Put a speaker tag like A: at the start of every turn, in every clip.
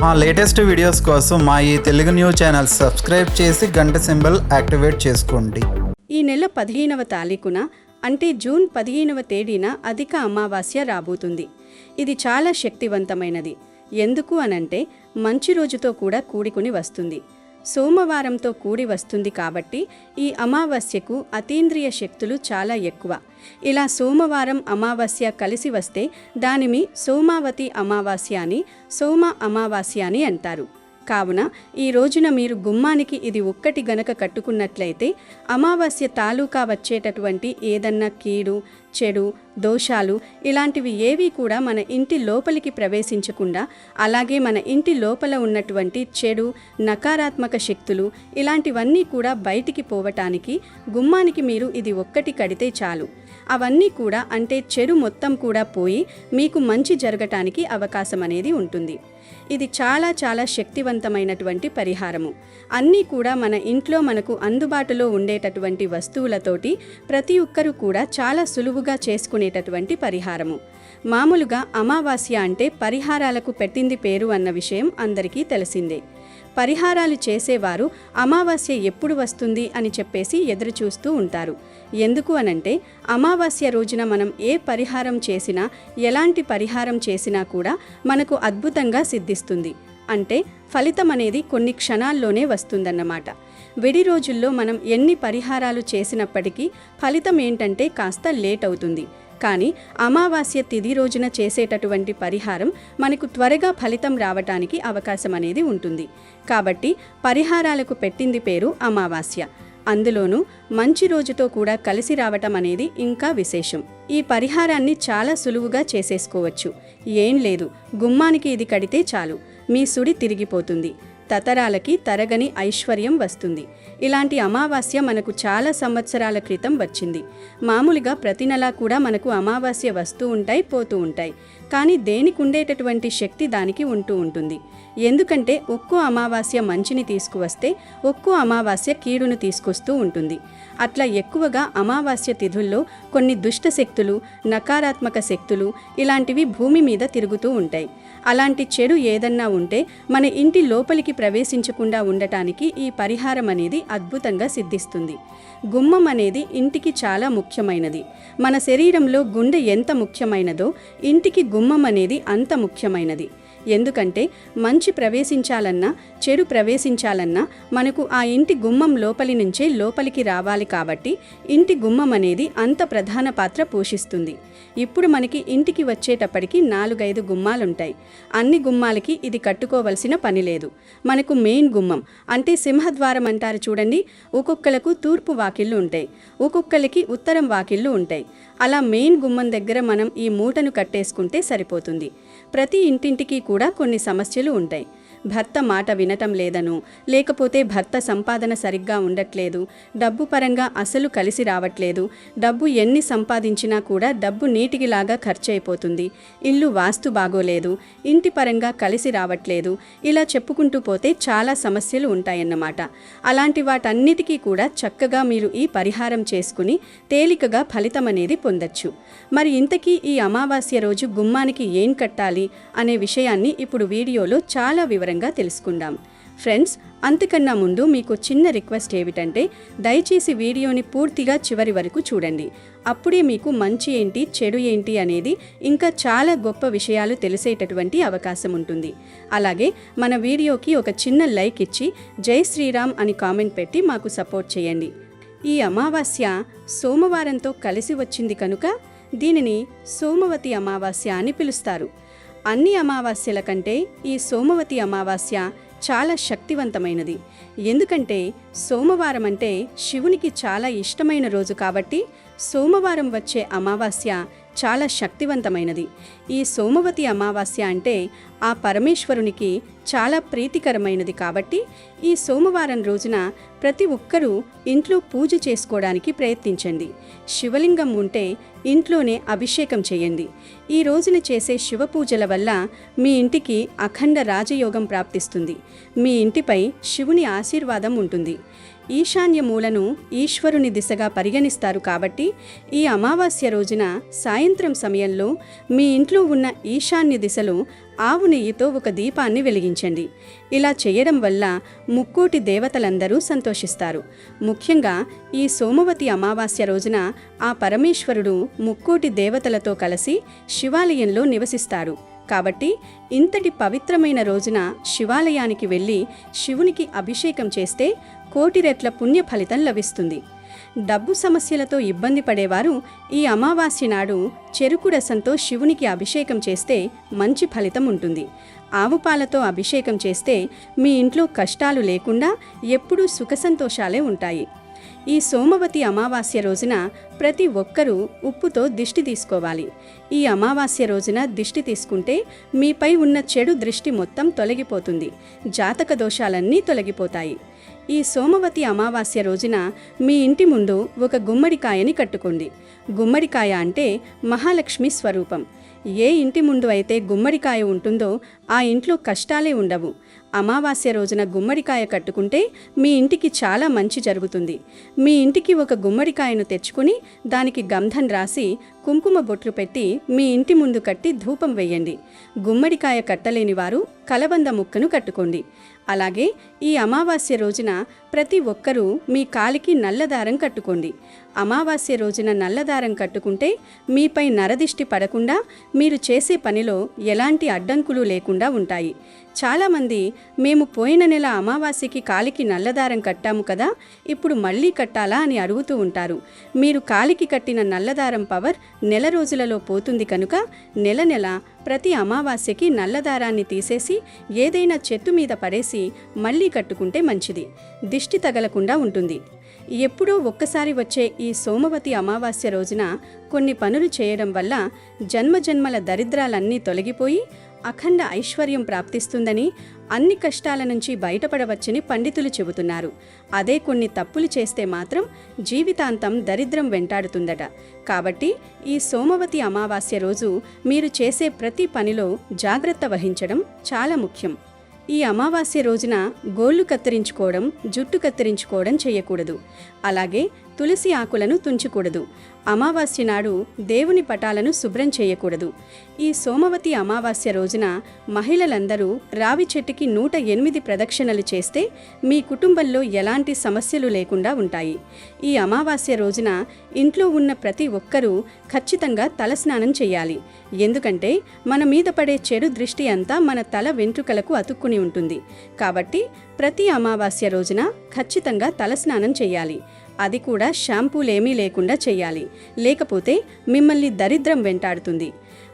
A: మా latest videos కోసం మా ఈ తెలుగు న్యూస్ ఛానల్ సబ్స్క్రైబ్ చేసి గంట సింబల్ యాక్టివేట్ చేసుకోండి.
B: ఈ నెల 15వ తారీఖున అంటే జూన్ 15వ తేదీన అధిక అమావాస్య రాబోతుంది. ఇది చాలా శక్తివంతమైనది. ఎందుకు అనంటే మంచి రోజుతో కూడా కూడుకుని వస్తుంది. సోమవారంతో కూడి వస్తుంది కాబట్టి ఈ అమావాస్యకు అతీంద్రియ శక్తులు చాలా ఎక్కువ. ఇలా సోమవారం అమావాస్య కలిసి వస్తే దానిని సోమావతి అమావాస్య అని, సోమ అమావాస్య అని అంటారు. కావున ఈ రోజున మీరు గుమ్మానికి ఇది ఒక్కటి గనక కట్టుకున్నట్లయితే అమావాస్య తాలూకా వచ్చేటటువంటి ఏదన్నా కీడు, చెడు, దోషాలు ఇలాంటివి ఏవి కూడా మన ఇంటి లోపలికి ప్రవేశించకుండా, అలాగే మన ఇంటి లోపల ఉన్నటువంటి చెడు, నకారాత్మక శక్తులు ఇలాంటివన్నీ కూడా బయటికి పోవటానికి గుమ్మానికి మీరు ఇది ఒక్కటి కడితే చాలు. అవన్నీ కూడా అంటే చెడు మొత్తం కూడా పోయి మీకు మంచి జరగటానికి అవకాశం అనేది ఉంటుంది. ఇది చాలా చాలా శక్తివంతమైనటువంటి పరిహారము. అన్నీ కూడా మన ఇంట్లో మనకు అందుబాటులో ఉండేటటువంటి వస్తువులతోటి ప్రతి ఒక్కరూ కూడా చాలా సులువుగా చేసుకునేటటువంటి పరిహారము. మామూలుగా అమావాస్య అంటే పరిహారాలకు పెట్టింది పేరు అన్న విషయం అందరికీ తెలిసిందే. పరిహారాలు చేసేవారు అమావాస్య ఎప్పుడు వస్తుంది అని చెప్పేసి ఎదురు చూస్తూ ఉంటారు. ఎందుకు అనంటే అమావాస్య రోజున మనం ఏ పరిహారం చేసినా, ఎలాంటి పరిహారం చేసినా కూడా మనకు అద్భుతంగా సిద్ధిస్తుంది. అంటే ఫలితం అనేది కొన్ని క్షణాల్లోనే వస్తుందన్నమాట. విడి రోజుల్లో మనం ఎన్ని పరిహారాలు చేసినప్పటికీ ఫలితం ఏంటంటే కాస్త లేట్ అవుతుంది. కానీ అమావాస్య తిథి రోజున చేసేటటువంటి పరిహారం మనకు త్వరగా ఫలితం రావటానికి అవకాశం అనేది ఉంటుంది. కాబట్టి పరిహారాలకు పెట్టింది పేరు అమావాస్య. అందులోనూ మంచి రోజుతో కూడా కలిసి రావటం అనేది ఇంకా విశేషం. ఈ పరిహారాన్ని చాలా సులువుగా చేసేసుకోవచ్చు. ఏం లేదు, గుమ్మానికి ఇది కడితే చాలు, మీ సుడి తిరిగిపోతుంది, తతరాలకి తరగని ఐశ్వర్యం వస్తుంది. ఇలాంటి అమావాస్య మనకు చాలా సంవత్సరాల క్రితం వచ్చింది. మామూలుగా ప్రతి నెలా కూడా మనకు అమావాస్య వస్తూ ఉంటాయి, పోతూ ఉంటాయి. కానీ దేనికి ఉండేటటువంటి శక్తి దానికి ఉంటూ ఉంటుంది. ఎందుకంటే ఒక్కో అమావాస్య మంచిని తీసుకువస్తే ఒక్కో అమావాస్య కీడును తీసుకొస్తూ ఉంటుంది. అట్లా ఎక్కువగా అమావాస్య తిథుల్లో కొన్ని దుష్ట శక్తులు, నకారాత్మక శక్తులు ఇలాంటివి భూమి మీద తిరుగుతూ ఉంటాయి. అలాంటి చెడు ఏదన్నా ఉంటే మన ఇంటి లోపలికి ప్రవేశించకుండా ఉండటానికి ఈ పరిహారం అనేది అద్భుతంగా సిద్ధిస్తుంది. గుమ్మం అనేది ఇంటికి చాలా ముఖ్యమైనది. మన శరీరంలో గుండె ఎంత ముఖ్యమైనదో ఇంటికి గుమ్మం అనేది అంత ముఖ్యమైనది. ఎందుకంటే మంచి ప్రవేశించాలన్నా, చెడు ప్రవేశించాలన్నా మనకు ఆ ఇంటి గుమ్మం లోపలి నుంచే లోపలికి రావాలి. కాబట్టి ఇంటి గుమ్మం అనేది అంత ప్రధాన పాత్ర పోషిస్తుంది. ఇప్పుడు మనకి ఇంటికి వచ్చేటప్పటికి 4-5 గుమ్మాలుంటాయి. అన్ని గుమ్మాలకి ఇది కట్టుకోవలసిన పని లేదు. మనకు మెయిన్ గుమ్మం అంటే సింహద్వారం అంటారు చూడండి, ఒక్కొక్కలకు తూర్పు వాకిళ్ళు ఉంటాయి, ఒక్కొక్కరికి ఉత్తరం వాకిళ్ళు ఉంటాయి. అలా మెయిన్ గుమ్మం దగ్గర మనం ఈ మూటను కట్టేసుకుంటే సరిపోతుంది. ప్రతి ఇంటింటికి కూడా కొన్ని సమస్యలు ఉంటాయి. భర్త మాట వినటం లేదను, లేకపోతే భర్త సంపాదన సరిగ్గా ఉండట్లేదు, డబ్బు పరంగా అసలు కలిసి రావట్లేదు, డబ్బు ఎన్ని సంపాదించినా కూడా డబ్బు నీటికిలాగా ఖర్చు అయిపోతుంది, ఇల్లు వాస్తు బాగోలేదు, ఇంటి పరంగా కలిసి రావట్లేదు, ఇలా చెప్పుకుంటూ పోతే చాలా సమస్యలు ఉంటాయన్నమాట. అలాంటి వాటన్నిటికీ కూడా చక్కగా మీరు ఈ పరిహారం చేసుకుని తేలికగా ఫలితం అనేది పొందొచ్చు. మరి ఇంతకీ ఈ అమావాస్య రోజు గుమ్మానికి ఏం కట్టాలి అనే విషయాన్ని ఇప్పుడు వీడియోలో చాలా వివరంగా తెలుసుకుందాం. ఫ్రెండ్స్, అంతకన్నా ముందు మీకు చిన్న రిక్వెస్ట్ ఏమిటంటే దయచేసి వీడియోని పూర్తిగా చివరి వరకు చూడండి. అప్పుడే మీకు మంచి ఏంటి, చెడు ఏంటి అనేది ఇంకా చాలా గొప్ప విషయాలు తెలిసేటటువంటి అవకాశం ఉంటుంది. అలాగే మన వీడియోకి ఒక చిన్న లైక్ ఇచ్చి జై శ్రీరామ్ అని కామెంట్ పెట్టి మాకు సపోర్ట్ చేయండి. ఈ అమావాస్య సోమవారంతో కలిసి వచ్చింది కనుక దీనిని సోమవతి అమావాస్య అని పిలుస్తారు. అన్ని అమావాస్యల కంటే ఈ సోమవతి అమావాస్య చాలా శక్తివంతమైనది. ఎందుకంటే సోమవారం అంటే శివునికి చాలా ఇష్టమైన రోజు కాబట్టి సోమవారం వచ్చే అమావాస్య చాలా శక్తివంతమైనది. ఈ సోమవతి అమావాస్య అంటే ఆ పరమేశ్వరునికి చాలా ప్రీతికరమైనది. కాబట్టి ఈ సోమవారం రోజున ప్రతి ఒక్కరూ ఇంట్లో పూజ చేసుకోవడానికి ప్రయత్నించండి. శివలింగం ఉంటే ఇంట్లోనే అభిషేకం చేయండి. ఈ రోజున చేసే శివ పూజల వల్ల మీ ఇంటికి అఖండ రాజయోగం ప్రాప్తిస్తుంది. మీ ఇంటిపై శివుని ఆశీర్వాదం ఉంటుంది. ఈశాన్య మూలను ఈశ్వరుని దిశగా పరిగణిస్తారు కాబట్టి ఈ అమావాస్య రోజున సాయంత్రం సమయంలో మీ ఇంట్లో ఉన్న ఈశాన్య దిశలో ఆవు నెయ్యితో ఒక దీపాన్ని వెలిగించండి. ఇలా చేయడం వల్ల ముక్కోటి దేవతలందరూ సంతోషిస్తారు. ముఖ్యంగా ఈ సోమవతి అమావాస్య రోజున ఆ పరమేశ్వరుడు ముక్కోటి దేవతలతో కలిసి శివాలయంలో నివసిస్తాడు. కాబట్టి ఇంతటి పవిత్రమైన రోజున శివాలయానికి వెళ్ళి శివునికి అభిషేకం చేస్తే కోటి రెట్ల పుణ్య ఫలితం లభిస్తుంది. డబ్బు సమస్యలతో ఇబ్బంది పడేవారు ఈ అమావాస్య నాడు చెరుకు రసంతో శివునికి అభిషేకం చేస్తే మంచి ఫలితం ఉంటుంది. ఆవు పాలతో అభిషేకం చేస్తే మీ ఇంట్లో కష్టాలు లేకుండా ఎప్పుడూ సుఖసంతోషాలే ఉంటాయి. ఈ సోమవతి అమావాస్య రోజున ప్రతి ఒక్కరూ ఉప్పుతో దిష్టి తీసుకోవాలి. ఈ అమావాస్య రోజున దిష్టి తీసుకుంటే మీపై ఉన్న చెడు దృష్టి మొత్తం తొలగిపోతుంది. జాతక దోషాలన్నీ తొలగిపోతాయి. ఈ సోమవతి అమావాస్య రోజున మీ ఇంటి ముందు ఒక గుమ్మడికాయని కట్టుకోండి. గుమ్మడికాయ అంటే మహాలక్ష్మి స్వరూపం. ఏ ఇంటి ముందు అయితే గుమ్మడికాయ ఉంటుందో ఆ ఇంట్లో కష్టాలే ఉండవు. అమావాస్య రోజున గుమ్మడికాయ కట్టుకుంటే మీ ఇంటికి చాలా మంచి జరుగుతుంది. మీ ఇంటికి ఒక గుమ్మడికాయను తెచ్చుకుని దానికి గంధం రాసి కుంకుమ బొట్లు పెట్టి మీ ఇంటి ముందు కట్టి ధూపం వేయండి. గుమ్మడికాయ కట్టలేని వారు కలబంద ముక్కను కట్టుకోండి. అలాగే ఈ అమావాస్య రోజున ప్రతి ఒక్కరూ మీ కాలికి నల్లదారం కట్టుకోండి. అమావాస్య రోజున నల్లదారం కట్టుకుంటే మీపై నరదిష్టి పడకుండా మీరు చేసే పనిలో ఎలాంటి అడ్డంకులు లేకుండా ఉంటాయి. చాలామంది మేము పోయిన నెల అమావాస్యకి కాలికి నల్లదారం కట్టాము కదా, ఇప్పుడు మళ్ళీ కట్టాలా అని అడుగుతూ ఉంటారు. మీరు కాలికి కట్టిన నల్లదారం పవర్ నెల రోజులలో పోతుంది కనుక నెల నెల ప్రతి అమావాస్యకి నల్లదారాన్ని తీసేసి ఏదైనా చెట్టు మీద పడేసి మళ్ళీ కట్టుకుంటే మంచిది. దిష్టి తగలకుండా ఉంటుంది. ఎప్పుడో ఒక్కసారి వచ్చే ఈ సోమవతి అమావాస్య రోజున కొన్ని పనులు చేయడం వల్ల జన్మజన్మల దరిద్రాలన్నీ తొలగిపోయి అఖండ ఐశ్వర్యం ప్రాప్తిస్తుందని, అన్ని కష్టాల నుంచి బయటపడవచ్చని పండితులు చెబుతున్నారు. అదే కొన్ని తప్పులు చేస్తే మాత్రం జీవితాంతం దరిద్రం వెంటాడుతుందట. కాబట్టి ఈ సోమవతి అమావాస్య రోజు మీరు చేసే ప్రతి పనిలో జాగ్రత్త వహించడం చాలా ముఖ్యం. ఈ అమావాస్య రోజున గోళ్లు కత్తిరించుకోవడం, జుట్టు కత్తిరించుకోవడం చేయకూడదు. అలాగే తులసి ఆకులను తుంచకూడదు. అమావాస్య నాడు దేవుని పటాలను శుభ్రం చేయకూడదు. ఈ సోమవతి అమావాస్య రోజున మహిళలందరూ రావి చెట్టుకి 108 ప్రదక్షిణలు చేస్తే మీ కుటుంబంలో ఎలాంటి సమస్యలు లేకుండా ఉంటాయి. ఈ అమావాస్య రోజున ఇంట్లో ఉన్న ప్రతి ఒక్కరూ ఖచ్చితంగా తలస్నానం చేయాలి. ఎందుకంటే మన మీద పడే చెడు దృష్టి అంతా మన తల వెంట్రుకలకు అతుక్కుని ఉంటుంది. కాబట్టి ప్రతి అమావాస్య రోజున ఖచ్చితంగా తలస్నానం చేయాలి. అది కూడా షాంపూలేమీ లేకుండా చేయాలి. లేకపోతే మిమ్మల్ని దరిద్రం వెంటాడుతుంది.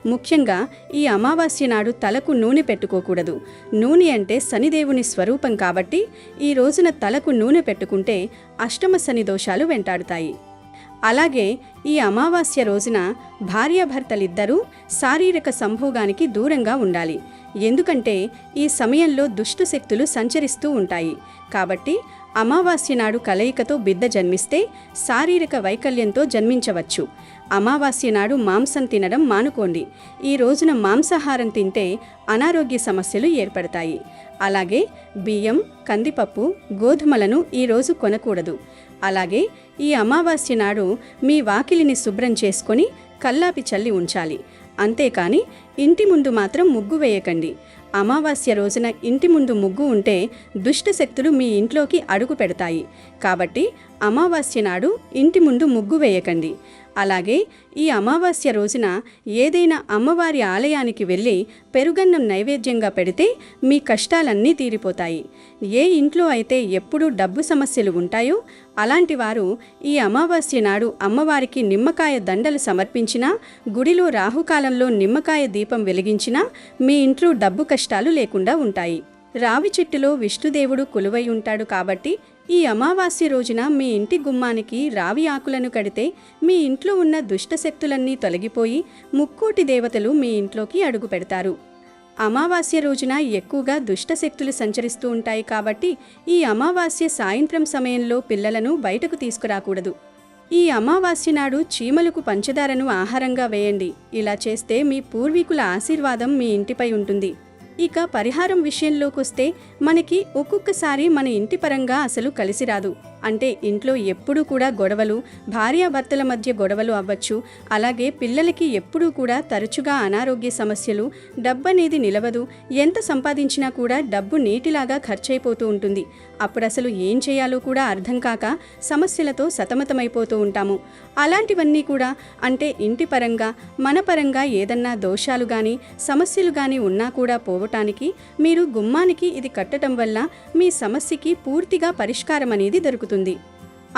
B: ముఖ్యంగా ఈ అమావాస్య నాడు తలకు నూనె పెట్టుకోకూడదు. నూనె అంటే శనిదేవుని స్వరూపం కాబట్టి ఈ రోజున తలకు నూనె పెట్టుకుంటే అష్టమ శని దోషాలు వెంటాడుతాయి. అలాగే ఈ అమావాస్య రోజున భార్యాభర్తలిద్దరూ శారీరక సంభోగానికి దూరంగా ఉండాలి. ఎందుకంటే ఈ సమయంలో దుష్ట శక్తులు సంచరిస్తూ ఉంటాయి. కాబట్టి అమావాస్య నాడు కలయికతో బిడ్డ జన్మిస్తే శారీరక వైకల్యంతో జన్మించవచ్చు. అమావాస్య నాడు మాంసం తినడం మానుకోండి. ఈ రోజున మాంసాహారం తింటే అనారోగ్య సమస్యలు ఏర్పడతాయి. అలాగే బియ్యం, కందిపప్పు, గోధుమలను ఈరోజు కొనకూడదు. అలాగే ఈ అమావాస్య నాడు మీ వాకిలిని శుభ్రం చేసుకొని కల్లాపి చల్లి ఉంచాలి. అంతేకాని ఇంటి ముందు మాత్రం ముగ్గు వేయకండి. అమావాస్య రోజున ఇంటి ముందు ముగ్గు ఉంటే దుష్ట శక్తులు మీ ఇంట్లోకి అడుగు పెడతాయి. కాబట్టి అమావాస్య నాడు ఇంటి ముందు ముగ్గు వేయకండి. అలాగే ఈ అమావాస్య రోజున ఏదైనా అమ్మవారి ఆలయానికి వెళ్ళి పెరుగన్నం నైవేద్యంగా పెడితే మీ కష్టాలన్నీ తీరిపోతాయి. ఏ ఇంట్లో అయితే ఎప్పుడూ డబ్బు సమస్యలు ఉంటాయో అలాంటి వారు ఈ అమావాస్య నాడు అమ్మవారికి నిమ్మకాయ దండలు సమర్పించినా, గుడిలో రాహుకాలంలో నిమ్మకాయ దీపం వెలిగించినా మీ ఇంట్లో డబ్బు కష్టాలు లేకుండా ఉంటాయి. రావి చెట్టులో విష్ణుదేవుడు కొలువై ఉంటాడు కాబట్టి ఈ అమావాస్య రోజున మీ ఇంటి గుమ్మానికి రావి ఆకులను కడితే మీ ఇంట్లో ఉన్న దుష్టశక్తులన్నీ తొలగిపోయి ముక్కోటి దేవతలు మీ ఇంట్లోకి అడుగు పెడతారు. అమావాస్య రోజున ఎక్కువగా దుష్టశక్తులు సంచరిస్తూ ఉంటాయి కాబట్టి ఈ అమావాస్య సాయంత్రం సమయంలో పిల్లలను బయటకు తీసుకురాకూడదు. ఈ అమావాస్య నాడు చీమలకు పంచదారను ఆహారంగా వేయండి. ఇలా చేస్తే మీ పూర్వీకుల ఆశీర్వాదం మీ ఇంటిపై ఉంటుంది. ఇక పరిహారం విషయంలోకొస్తే మనకి ఒక్కొక్కసారి మన ఇంటి పరంగా అసలు కలిసి రాదు. అంటే ఇంట్లో ఎప్పుడూ కూడా గొడవలు, భార్యాభర్తల మధ్య గొడవలు అవ్వచ్చు. అలాగే పిల్లలకి ఎప్పుడూ కూడా తరచుగా అనారోగ్య సమస్యలు, డబ్బు అనేది నిలవదు. ఎంత సంపాదించినా కూడా డబ్బు నీటిలాగా ఖర్చయిపోతూ ఉంటుంది. అప్పుడు అసలు ఏం చేయాలో కూడా అర్థం కాక సమస్యలతో సతమతమైపోతూ ఉంటాము. అలాంటివన్నీ కూడా అంటే ఇంటి పరంగా, మన పరంగా ఏదన్నా దోషాలు కానీ సమస్యలు కానీ ఉన్నా కూడా పోవటానికి మీరు గుమ్మానికి ఇది కట్టడం వల్ల మీ సమస్యకి పూర్తిగా పరిష్కారం అనేది దొరుకుతుంది.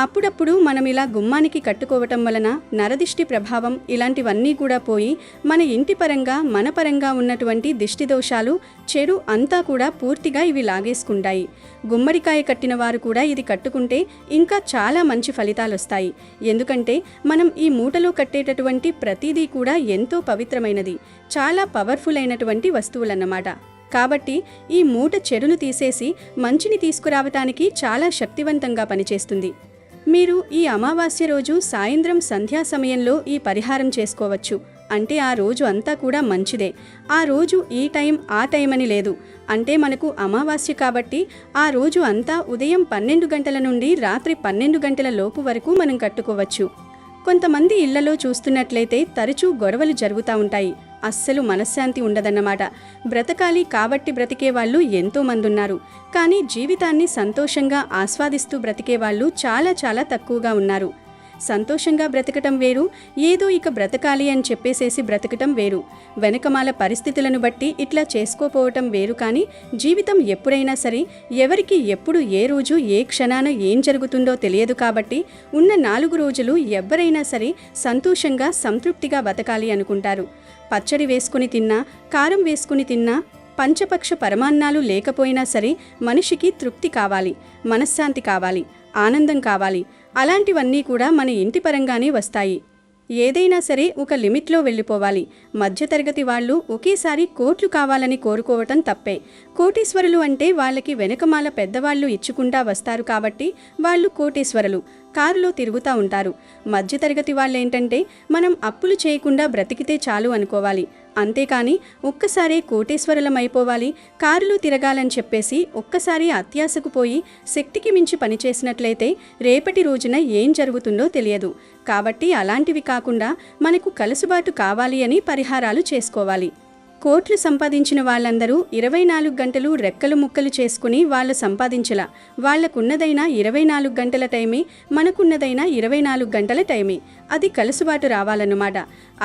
B: అప్పుడప్పుడు మనం ఇలా గుమ్మానికి కట్టుకోవటం వలన నరదిష్టి ప్రభావం ఇలాంటివన్నీ కూడా పోయి మన ఇంటి పరంగా, మన పరంగా ఉన్నటువంటి దిష్టి దోషాలు, చెడు అంతా కూడా పూర్తిగా ఇవి లాగేసుకుంటాయి. గుమ్మడికాయ కట్టిన వారు కూడా ఇది కట్టుకుంటే ఇంకా చాలా మంచి ఫలితాలు వస్తాయి. ఎందుకంటే మనం ఈ మూటలో కట్టేటటువంటి ప్రతిదీ కూడా ఎంతో పవిత్రమైనది, చాలా పవర్ఫుల్ అయినటువంటి వస్తువులన్నమాట. కాబట్టి ఈ మూట చెడును తీసేసి మంచిని తీసుకురావటానికి చాలా శక్తివంతంగా పనిచేస్తుంది. మీరు ఈ అమావాస్య రోజు సాయంత్రం సంధ్యా సమయంలో ఈ పరిహారం చేసుకోవచ్చు. అంటే ఆ రోజు అంతా కూడా మంచిదే. ఆ రోజు ఈ టైం ఆ టైం అని లేదు. అంటే మనకు అమావాస్య కాబట్టి ఆ రోజు అంతా ఉదయం 12 గంటల నుండి రాత్రి 12 గంటల లోపు వరకు మనం కట్టుకోవచ్చు. కొంతమంది ఇళ్లలో చూస్తున్నట్లయితే తరచూ గొడవలు జరుగుతూ ఉంటాయి. అస్సలు మనశ్శాంతి ఉండదన్నమాట. బ్రతకాలి కాబట్టి బ్రతికే వాళ్ళు ఎంతో మంది ఉన్నారు. కానీ జీవితాన్ని సంతోషంగా ఆస్వాదిస్తూ బ్రతికే వాళ్ళు చాలా చాలా తక్కువగా ఉన్నారు. సంతోషంగా బ్రతకటం వేరు, ఏదో ఇక బ్రతకాలి అని చెప్పేసేసి బ్రతకటం వేరు. వెనకమాల పరిస్థితులను బట్టి ఇట్లా చేసుకోపోవటం వేరు. కానీ జీవితం ఎప్పుడైనా సరే ఎవరికి ఎప్పుడు ఏ రోజు ఏ క్షణాన ఏం జరుగుతుందో తెలియదు. కాబట్టి ఉన్న 4 రోజులు ఎవరైనా సరే సంతోషంగా సంతృప్తిగా బతకాలి అనుకుంటారు. పచ్చడి వేసుకుని తిన్నా, కారం వేసుకుని తిన్నా, పంచపక్ష పరమాన్నాలు లేకపోయినా సరే మనిషికి తృప్తి కావాలి, మనశ్శాంతి కావాలి, ఆనందం కావాలి. అలాంటివన్నీ కూడా మన ఇంటి పరంగానే వస్తాయి. ఏదైనా సరే ఒక లిమిట్లో వెళ్ళిపోవాలి. మధ్యతరగతి వాళ్ళు ఒకేసారి కోట్లు కావాలని కోరుకోవటం తప్పే. కోటీశ్వరులు అంటే వాళ్ళకి వెనకమాల పెద్దవాళ్ళు ఇచ్చుకుంటా వస్తారు కాబట్టి వాళ్ళు కోటీశ్వరులు, కారులో తిరుగుతూ ఉంటారు. మధ్యతరగతి వాళ్ళేంటంటే మనం అప్పులు చేయకుండా బ్రతికితే చాలు అనుకోవాలి. అంతేకాని ఒక్కసారే కోటీశ్వరులమైపోవాలి, కారులో తిరగాలని చెప్పేసి ఒక్కసారి అత్యాశకు పోయి శక్తికి మించి పనిచేసినట్లయితే రేపటి రోజున ఏం జరుగుతుందో తెలియదు. కాబట్టి అలాంటివి కాకుండా మనకు కలుసుబాటు కావాలి అని పరిహారాలు చేసుకోవాలి. కోట్లు సంపాదించిన వాళ్ళందరూ 24 గంటలు రెక్కలు ముక్కలు చేసుకుని వాళ్ళు సంపాదించలా. వాళ్లకున్నదైనా 24 గంటల టైమే, మనకున్నదైనా 24 గంటల టైమే. అది కలుసుబాటు రావాలన్నమాట.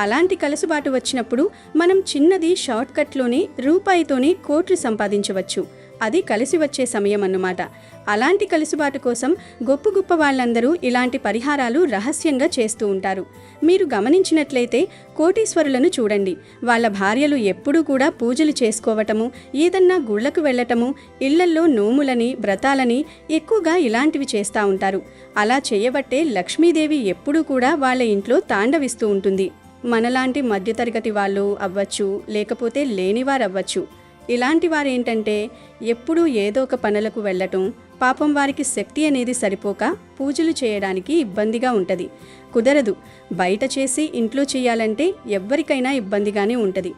B: అలాంటి కలుసుబాటు వచ్చినప్పుడు మనం చిన్నది షార్ట్ కట్లోనే రూపాయితోనే కోట్లు సంపాదించవచ్చు. అది కలిసి వచ్చే సమయం అన్నమాట. అలాంటి కలుసుబాటు కోసం గొప్ప గొప్ప వాళ్ళందరూ ఇలాంటి పరిహారాలు రహస్యంగా చేస్తూ ఉంటారు. మీరు గమనించినట్లయితే కోటీశ్వరులను చూడండి. వాళ్ళ భార్యలు ఎప్పుడూ కూడా పూజలు చేసుకోవటము, ఏదన్నా గుళ్లకు వెళ్ళటము, ఇళ్లల్లో నోములని, వ్రతాలని ఎక్కువగా ఇలాంటివి చేస్తూ ఉంటారు. అలా చేయబట్టే లక్ష్మీదేవి ఎప్పుడూ కూడా వాళ్ళ ఇంట్లో తాండవిస్తూ ఉంటుంది. మనలాంటి మధ్యతరగతి వాళ్ళు అవ్వచ్చు, లేకపోతే లేనివారు అవ్వచ్చు. ఇలాంటి వారేంటంటే ఎప్పుడూ ఏదో ఒక పనులకు వెళ్ళటం, పాపం వారికి శక్తి అనేది సరిపోక పూజలు చేయడానికి ఇబ్బందిగా ఉంటుంది. కుదరదు. బయట చేసి ఇంట్లో చేయాలంటే ఎవ్వరికైనా ఇబ్బందిగానే ఉంటుంది.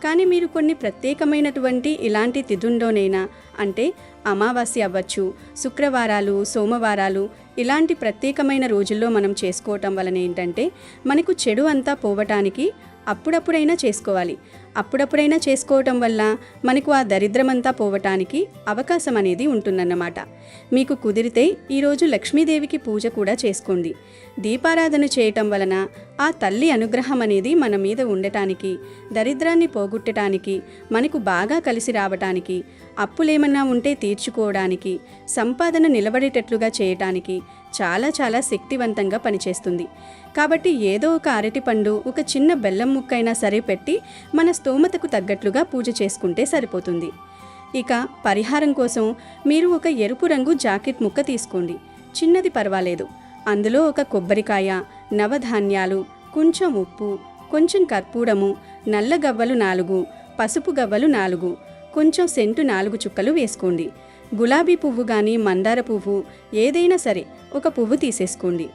B: కానీ మీరు కొన్ని ప్రత్యేకమైనటువంటి ఇలాంటి తిథుల్లోనైనా, అంటే అమావాస్య అవ్వచ్చు, శుక్రవారాలు, సోమవారాలు, ఇలాంటి ప్రత్యేకమైన రోజుల్లో మనం చేసుకోవటం వలన ఏంటంటే మనకు చెడు అంతా పోవటానికి అప్పుడప్పుడైనా చేసుకోవాలి. అప్పుడప్పుడైనా చేసుకోవటం వల్ల మనకు ఆ దరిద్రమంతా పోవటానికి అవకాశం అనేది ఉంటుందన్నమాట. మీకు కుదిరితే ఈరోజు లక్ష్మీదేవికి పూజ కూడా చేసుకోండి. దీపారాధన చేయటం వలన ఆ తల్లి అనుగ్రహం అనేది మన మీద ఉండటానికి, దరిద్రాన్ని పోగొట్టడానికి, మనకు బాగా కలిసి రావటానికి, అప్పులేమన్నా ఉంటే తీర్చుకోవడానికి, సంపాదన నిలబడేటట్లుగా చేయటానికి చాలా చాలా శక్తివంతంగా పనిచేస్తుంది. కాబట్టి ఏదో ఒక అరటిపండు, ఒక చిన్న బెల్లం ముక్కైనా సరే పెట్టి మన స్తోమతకు తగ్గట్లుగా పూజ చేసుకుంటే సరిపోతుంది. ఇక పరిహారం కోసం మీరు ఒక ఎరుపు రంగు జాకెట్ ముక్క తీసుకోండి. చిన్నది పర్వాలేదు. అందులో ఒక కొబ్బరికాయ, నవధాన్యాలు, కొంచెం ఉప్పు, కొంచెం కర్పూరము, నల్ల గవ్వలు 4, పసుపు గవ్వలు 4, కొంచెం సెంటు 4 చుక్కలు వేసుకోండి. గులాబీ పువ్వు కానీ మందార పువ్వు ఏదైనా సరే ఒక పువ్వు తీసేసుకోండి.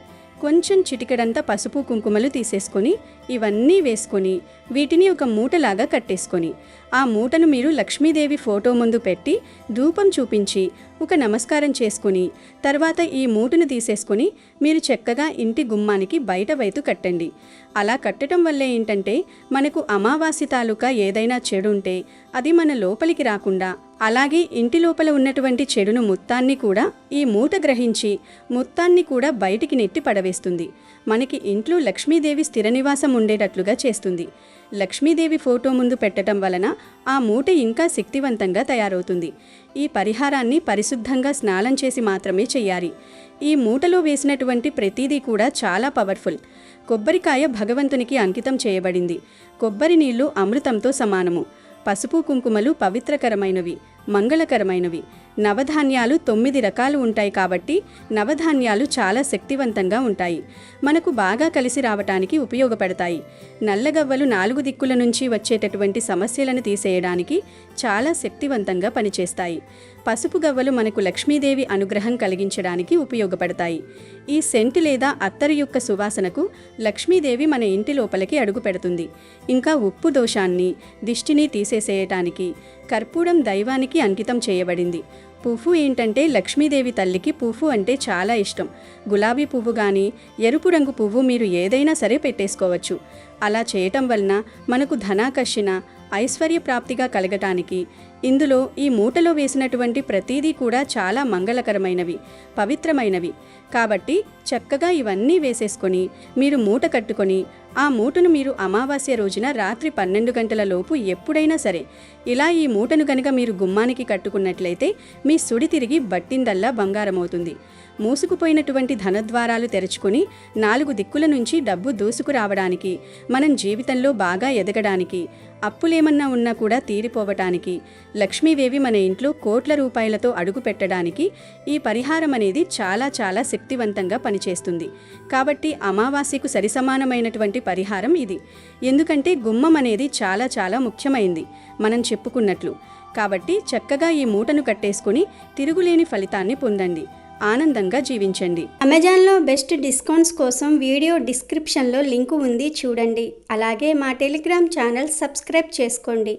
B: కొంచెం చిటికెడంత పసుపు కుంకుమలు తీసేసుకొని ఇవన్నీ వేసుకొని వీటిని ఒక మూటలాగా కట్టేసుకొని ఆ మూటను మీరు లక్ష్మీదేవి ఫోటో ముందు పెట్టి ధూపం చూపించి ఒక నమస్కారం చేసుకుని తర్వాత ఈ మూటను తీసేసుకొని మీరు చక్కగా ఇంటి గుమ్మానికి బయట వైపు కట్టండి. అలా కట్టడం వల్ల ఏంటంటే మనకు అమావాస్య తాలూకా ఏదైనా చెడు ఉంటే అది మన లోపలికి రాకుండా, అలాగే ఇంటి లోపల ఉన్నటువంటి చెడును మొత్తాన్ని కూడా ఈ మూట గ్రహించి మొత్తాన్ని కూడా బయటికి నెట్టి పడవేస్తుంది. మనకి ఇంట్లో లక్ష్మీదేవి స్థిర నివాసం ఉండేటట్లుగా చేస్తుంది. లక్ష్మీదేవి ఫోటో ముందు పెట్టడం వలన ఆ మూట ఇంకా శక్తివంతంగా తయారవుతుంది. ఈ పరిహారాన్ని పరిశుద్ధంగా స్నానం చేసి మాత్రమే చేయాలి. ఈ మూటలో వేసినటువంటి ప్రతిదీ కూడా చాలా పవర్ఫుల్. కొబ్బరికాయ భగవంతునికి అంకితం చేయబడింది. కొబ్బరి నీళ్లు అమృతంతో సమానము. పసుపు కుంకుమలు పవిత్రకరమైనవి, మంగళకరమైనవి. నవధాన్యాలు 9 రకాలు ఉంటాయి కాబట్టి నవధాన్యాలు చాలా శక్తివంతంగా ఉంటాయి. మనకు బాగా కలిసి రావటానికి ఉపయోగపడతాయి. నల్లగవ్వలు 4 దిక్కుల నుంచి వచ్చేటటువంటి సమస్యలను తీసేయడానికి చాలా శక్తివంతంగా పనిచేస్తాయి. పసుపు గవ్వలు మనకు లక్ష్మీదేవి అనుగ్రహం కలిగించడానికి ఉపయోగపడతాయి. ఈ సెంట్ లేదా అత్తరు యొక్క సువాసనకు లక్ష్మీదేవి మన ఇంటి లోపలికి అడుగు పెడుతుంది. ఇంకా ఉప్పు దోషాన్ని, దిష్టిని తీసేసేయటానికి కర్పూరం దైవానికి అంకితం చేయబడింది. పువ్వు ఏంటంటే లక్ష్మీదేవి తల్లికి పువ్వు అంటే చాలా ఇష్టం. గులాబీ పువ్వు కానీ ఎరుపు రంగు పువ్వు మీరు ఏదైనా సరే పెట్టేసుకోవచ్చు. అలా చేయటం వలన మనకు ధనాకర్షణ, ఐశ్వర్య ప్రాప్తిగా కలగటానికి ఇందులో ఈ మూటలో వేసినటువంటి ప్రతిదీ కూడా చాలా మంగళకరమైనవి, పవిత్రమైనవి. కాబట్టి చక్కగా ఇవన్నీ వేసేసుకొని మీరు మూట కట్టుకొని ఆ మూటను మీరు అమావాస్య రోజున రాత్రి 12 గంటల లోపు ఎప్పుడైనా సరే ఇలా ఈ మూటను కనుక మీరు గుమ్మానికి కట్టుకున్నట్లయితే మీ సుడి తిరిగి బట్టిందల్లా బంగారమవుతుంది. మూసుకుపోయినటువంటి ధనద్వారాలు తెరుచుకొని 4 దిక్కుల నుంచి డబ్బు దూసుకురావడానికి, మనం జీవితంలో బాగా ఎదగడానికి, అప్పులేమన్నా ఉన్నా కూడా తీరిపోవటానికి, లక్ష్మీదేవి మన ఇంట్లో కోట్ల రూపాయలతో అడుగు పెట్టడానికి ఈ పరిహారం అనేది చాలా చాలా శక్తివంతంగా పనిచేస్తుంది. కాబట్టి అమావాస్యకు సరిసమానమైనటువంటి పరిహారం ఇది. ఎందుకంటే గుమ్మం అనేది చాలా చాలా ముఖ్యమైంది మనం చెప్పుకున్నట్లు. కాబట్టి చక్కగా ఈ మూటను కట్టేసుకొని తిరుగులేని ఫలితాన్ని పొందండి. ఆనందంగా జీవించండి.
C: అమెజాన్లో బెస్ట్ డిస్కౌంట్స్ కోసం వీడియో డిస్క్రిప్షన్లో లింకు ఉంది, చూడండి. అలాగే మా టెలిగ్రామ్ ఛానల్ సబ్స్క్రైబ్ చేసుకోండి.